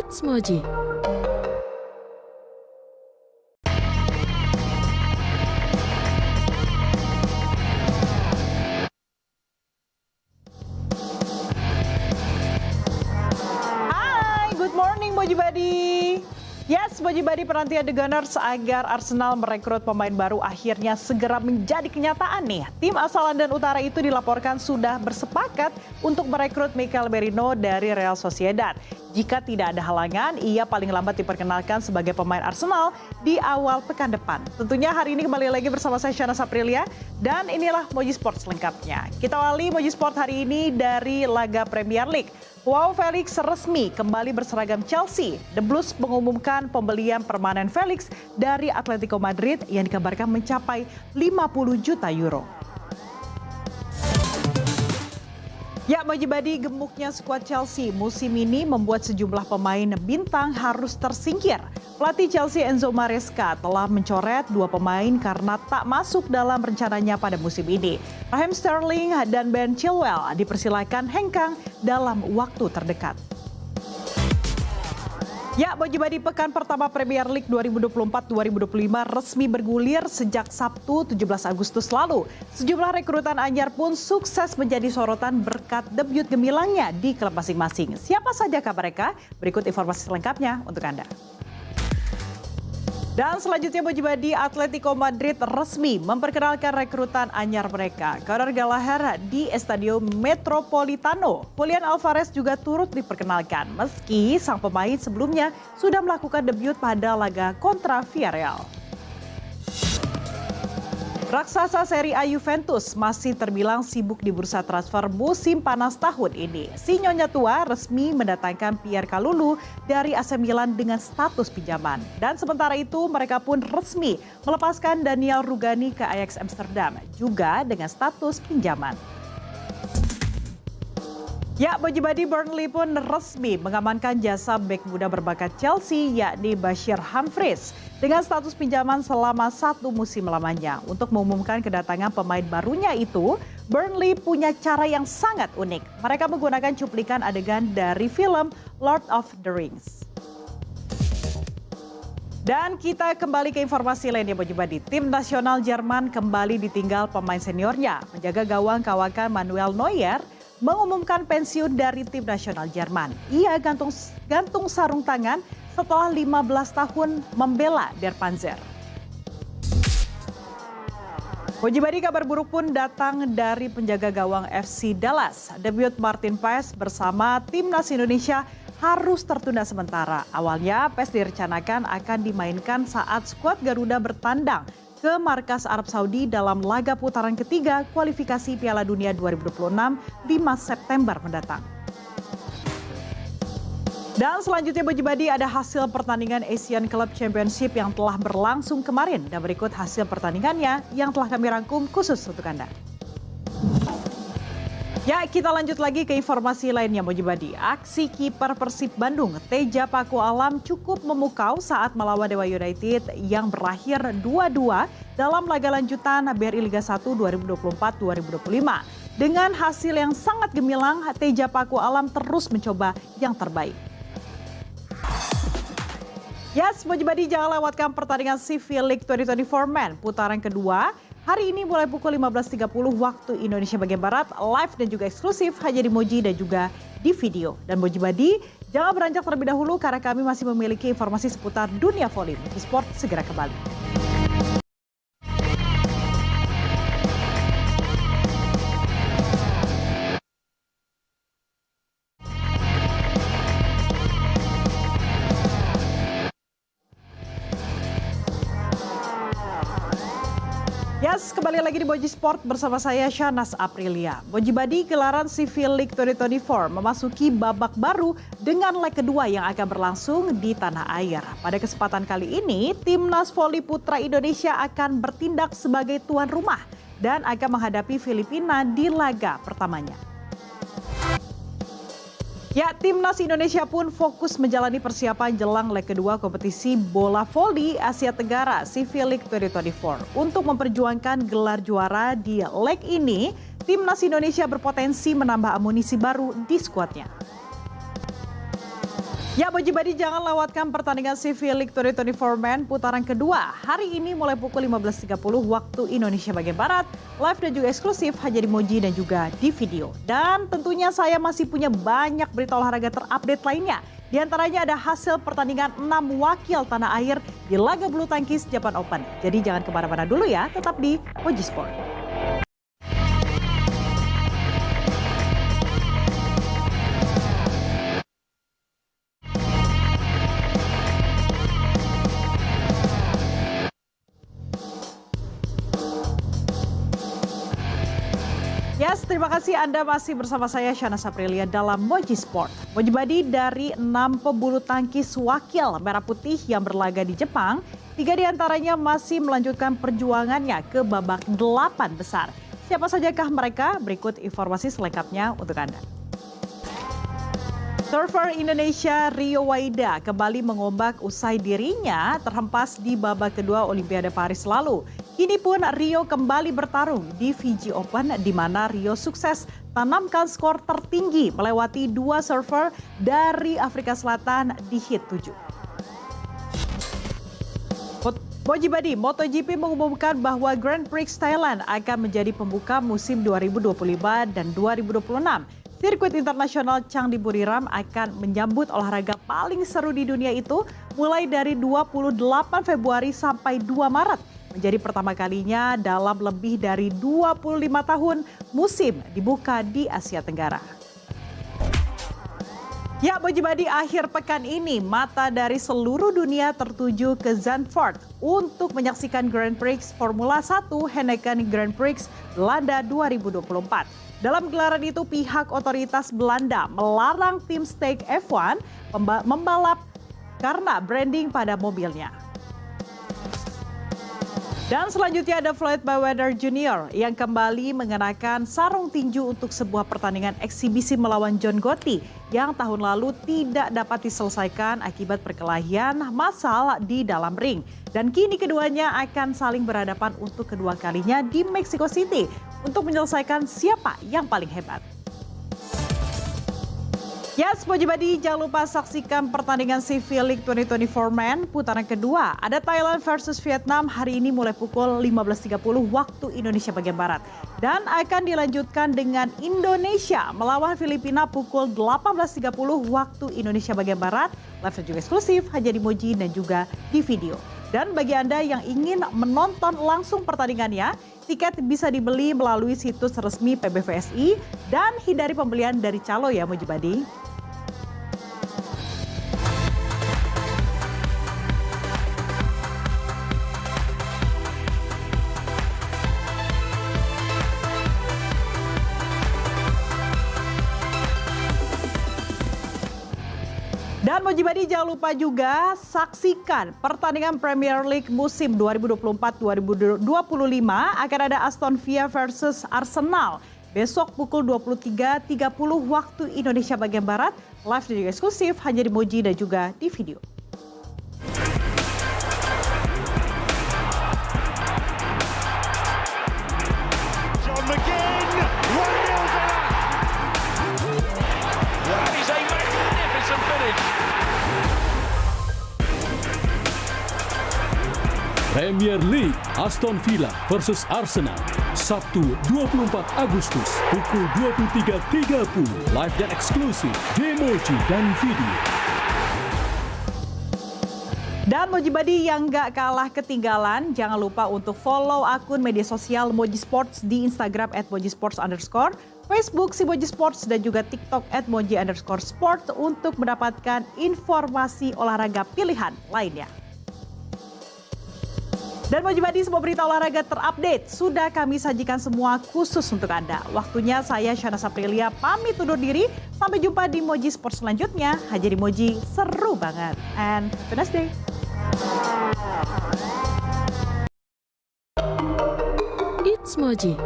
Sports Moji. Hai, good morning Moji Buddy. Yes, Moji Buddy, penantian The Gunners agar Arsenal merekrut pemain baru akhirnya segera menjadi kenyataan nih. Tim asal London Utara itu dilaporkan sudah bersepakat untuk merekrut Mikel Merino dari Real Sociedad. Jika tidak ada halangan, ia paling lambat diperkenalkan sebagai pemain Arsenal di awal pekan depan. Tentunya hari ini kembali lagi bersama saya Shanas Aprilia dan inilah Moji Sport selengkapnya. Kita awali Moji Sport hari ini dari laga Premier League. Joao Felix resmi kembali berseragam Chelsea. The Blues mengumumkan pembelian permanen Felix dari Atletico Madrid yang dikabarkan mencapai 50 juta euro. Ya, Moji Buddy, gemuknya skuad Chelsea musim ini membuat sejumlah pemain bintang harus tersingkir. Pelatih Chelsea Enzo Maresca telah mencoret 2 pemain karena tak masuk dalam rencananya pada musim ini. Raheem Sterling dan Ben Chilwell dipersilakan hengkang dalam waktu terdekat. Ya, Moji Buddy, pekan pertama Premier League 2024-2025 resmi bergulir sejak Sabtu 17 Agustus lalu. Sejumlah rekrutan anyar pun sukses menjadi sorotan berkat debut gemilangnya di klub masing-masing. Siapa sajakah mereka? Berikut informasi selengkapnya untuk Anda. Dan selanjutnya Moji Buddy, Atletico Madrid resmi memperkenalkan rekrutan anyar mereka. Conor Gallagher di Estadio Metropolitano. Julian Alvarez juga turut diperkenalkan meski sang pemain sebelumnya sudah melakukan debut pada laga kontra Villarreal. Raksasa Serie A Juventus masih terbilang sibuk di bursa transfer musim panas tahun ini. Si Nyonya Tua resmi mendatangkan Pierre Kalulu dari AC Milan dengan status pinjaman. Dan sementara itu mereka pun resmi melepaskan Daniel Rugani ke Ajax Amsterdam juga dengan status pinjaman. Ya, Moji Buddy, Burnley pun resmi mengamankan jasa bek muda berbakat Chelsea yakni Bashir Humphries dengan status pinjaman selama 1 musim lamanya. Untuk mengumumkan kedatangan pemain barunya itu, Burnley punya cara yang sangat unik. Mereka menggunakan cuplikan adegan dari film Lord of the Rings. Dan kita kembali ke informasi lainnya Moji Buddy. Tim nasional Jerman kembali ditinggal pemain seniornya. Penjaga gawang kawakan Manuel Neuer mengumumkan pensiun dari tim nasional Jerman. Ia gantung sarung tangan setelah 15 tahun membela Der Panzer. Moji Buddy, kabar buruk pun datang dari penjaga gawang FC Dallas. Debut Martin Paes bersama timnas Indonesia harus tertunda sementara. Awalnya Paes direncanakan akan dimainkan saat skuad Garuda bertandang ke markas Arab Saudi dalam laga putaran ketiga kualifikasi Piala Dunia 2026 5 September mendatang. Dan selanjutnya Moji Buddy, ada hasil pertandingan Asian Club Championship yang telah berlangsung kemarin. Dan berikut hasil pertandingannya yang telah kami rangkum khusus untuk Anda. Ya, kita lanjut lagi ke informasi lainnya Moji Buddy. Aksi kiper Persib Bandung, Teja Paku Alam cukup memukau saat melawan Dewa United yang berakhir 2-2 dalam laga lanjutan BRI Liga 1 2024-2025. Dengan hasil yang sangat gemilang, Teja Paku Alam terus mencoba yang terbaik. Yes, Moji Buddy, jangan lewatkan pertandingan CV League 2024 Men putaran kedua. Hari ini mulai pukul 15.30 waktu Indonesia bagian Barat, live dan juga eksklusif hanya di Moji dan juga di video. Dan Moji Buddy, jangan beranjak terlebih dahulu karena kami masih memiliki informasi seputar dunia voli. Moji Sport segera kembali. Yes, kembali lagi di Moji Sport bersama saya Shanas Aprilia. Moji Buddy, gelaran CV League 2024 memasuki babak baru dengan leg kedua yang akan berlangsung di tanah air. Pada kesempatan kali ini, Timnas Voli Putra Indonesia akan bertindak sebagai tuan rumah dan akan menghadapi Filipina di laga pertamanya. Ya, Timnas Indonesia pun fokus menjalani persiapan jelang leg kedua kompetisi bola voli Asia Tenggara CV League 2024. Untuk memperjuangkan gelar juara di leg ini, Timnas Indonesia berpotensi menambah amunisi baru di skuadnya. Ya, Boji Badi jangan lewatkan pertandingan CV League 2024 Men putaran kedua. Hari ini mulai pukul 15.30 waktu Indonesia bagian Barat. Live dan juga eksklusif hanya di Moji dan juga di video. Dan tentunya saya masih punya banyak berita olahraga terupdate lainnya. Di antaranya ada hasil pertandingan 6 wakil tanah air di laga bulu tangkis Japan Open. Jadi jangan kemana-mana dulu ya, tetap di Moji Sport. Yes, terima kasih Anda masih bersama saya Shana Saprilia dalam Moji Sport. Boji Badi dari 6 pebulu tangkis wakil merah putih yang berlaga di Jepang, 3 diantaranya masih melanjutkan perjuangannya ke babak 8 besar. Siapa sajakah mereka? Berikut informasi selengkapnya untuk Anda. Surfer Indonesia Rio Waida kembali mengombak usai dirinya terhempas di babak kedua Olimpiade Paris lalu. Kini pun Rio kembali bertarung di Fiji Open di mana Rio sukses tanamkan skor tertinggi melewati 2 surfer dari Afrika Selatan di hit 7. Boji Badi, MotoGP mengumumkan bahwa Grand Prix Thailand akan menjadi pembuka musim 2025 dan 2026. Sirkuit internasional Changdi Buriram akan menyambut olahraga paling seru di dunia itu mulai dari 28 Februari sampai 2 Maret. Menjadi pertama kalinya dalam lebih dari 25 tahun musim dibuka di Asia Tenggara. Ya, Boji Badi, akhir pekan ini mata dari seluruh dunia tertuju ke Zandvoort untuk menyaksikan Grand Prix Formula 1 Heineken Grand Prix Belanda 2024. Dalam gelaran itu pihak otoritas Belanda melarang tim Stake F1 membalap karena branding pada mobilnya. Dan selanjutnya ada Floyd Mayweather Jr. yang kembali mengenakan sarung tinju untuk sebuah pertandingan eksibisi melawan John Gotti yang tahun lalu tidak dapat diselesaikan akibat perkelahian massal di dalam ring. Dan kini keduanya akan saling berhadapan untuk kedua kalinya di Mexico City untuk menyelesaikan siapa yang paling hebat. Yes, Boji Badi, jangan lupa saksikan pertandingan CV League 2024 Men putaran kedua. Ada Thailand versus Vietnam hari ini mulai pukul 15.30 waktu Indonesia bagian Barat. Dan akan dilanjutkan dengan Indonesia melawan Filipina pukul 18.30 waktu Indonesia bagian Barat. Live dan juga eksklusif hanya di Moji dan juga di video. Dan bagi Anda yang ingin menonton langsung pertandingannya, tiket bisa dibeli melalui situs resmi PBVSI dan hindari pembelian dari calo ya Boji Badi. Dan Boji Badi jangan lupa juga saksikan pertandingan Premier League musim 2024-2025 akan ada Aston Villa versus Arsenal. Besok pukul 23.30 waktu Indonesia bagian Barat, live dan juga eksklusif hanya di Moji dan juga di video. John McGinn, 1-0 That is a magnificent finish. Premier League Aston Villa versus Arsenal Sabtu 24 Agustus pukul 23.30 live dan eksklusif di Moji dan video. Dan Boji Badi yang gak kalah ketinggalan, jangan lupa untuk follow akun media sosial Moji Sports di Instagram @mojisports_, Facebook si Moji Sports dan juga TikTok @moji_sport untuk mendapatkan informasi olahraga pilihan lainnya. Dan Boji Badi, semua berita olahraga terupdate sudah kami sajikan semua khusus untuk Anda. Waktunya saya Shana Saprilia pamit undur diri. Sampai jumpa di Moji Sports selanjutnya. Hanya di Moji, seru banget. And have a nice day. It's Moji.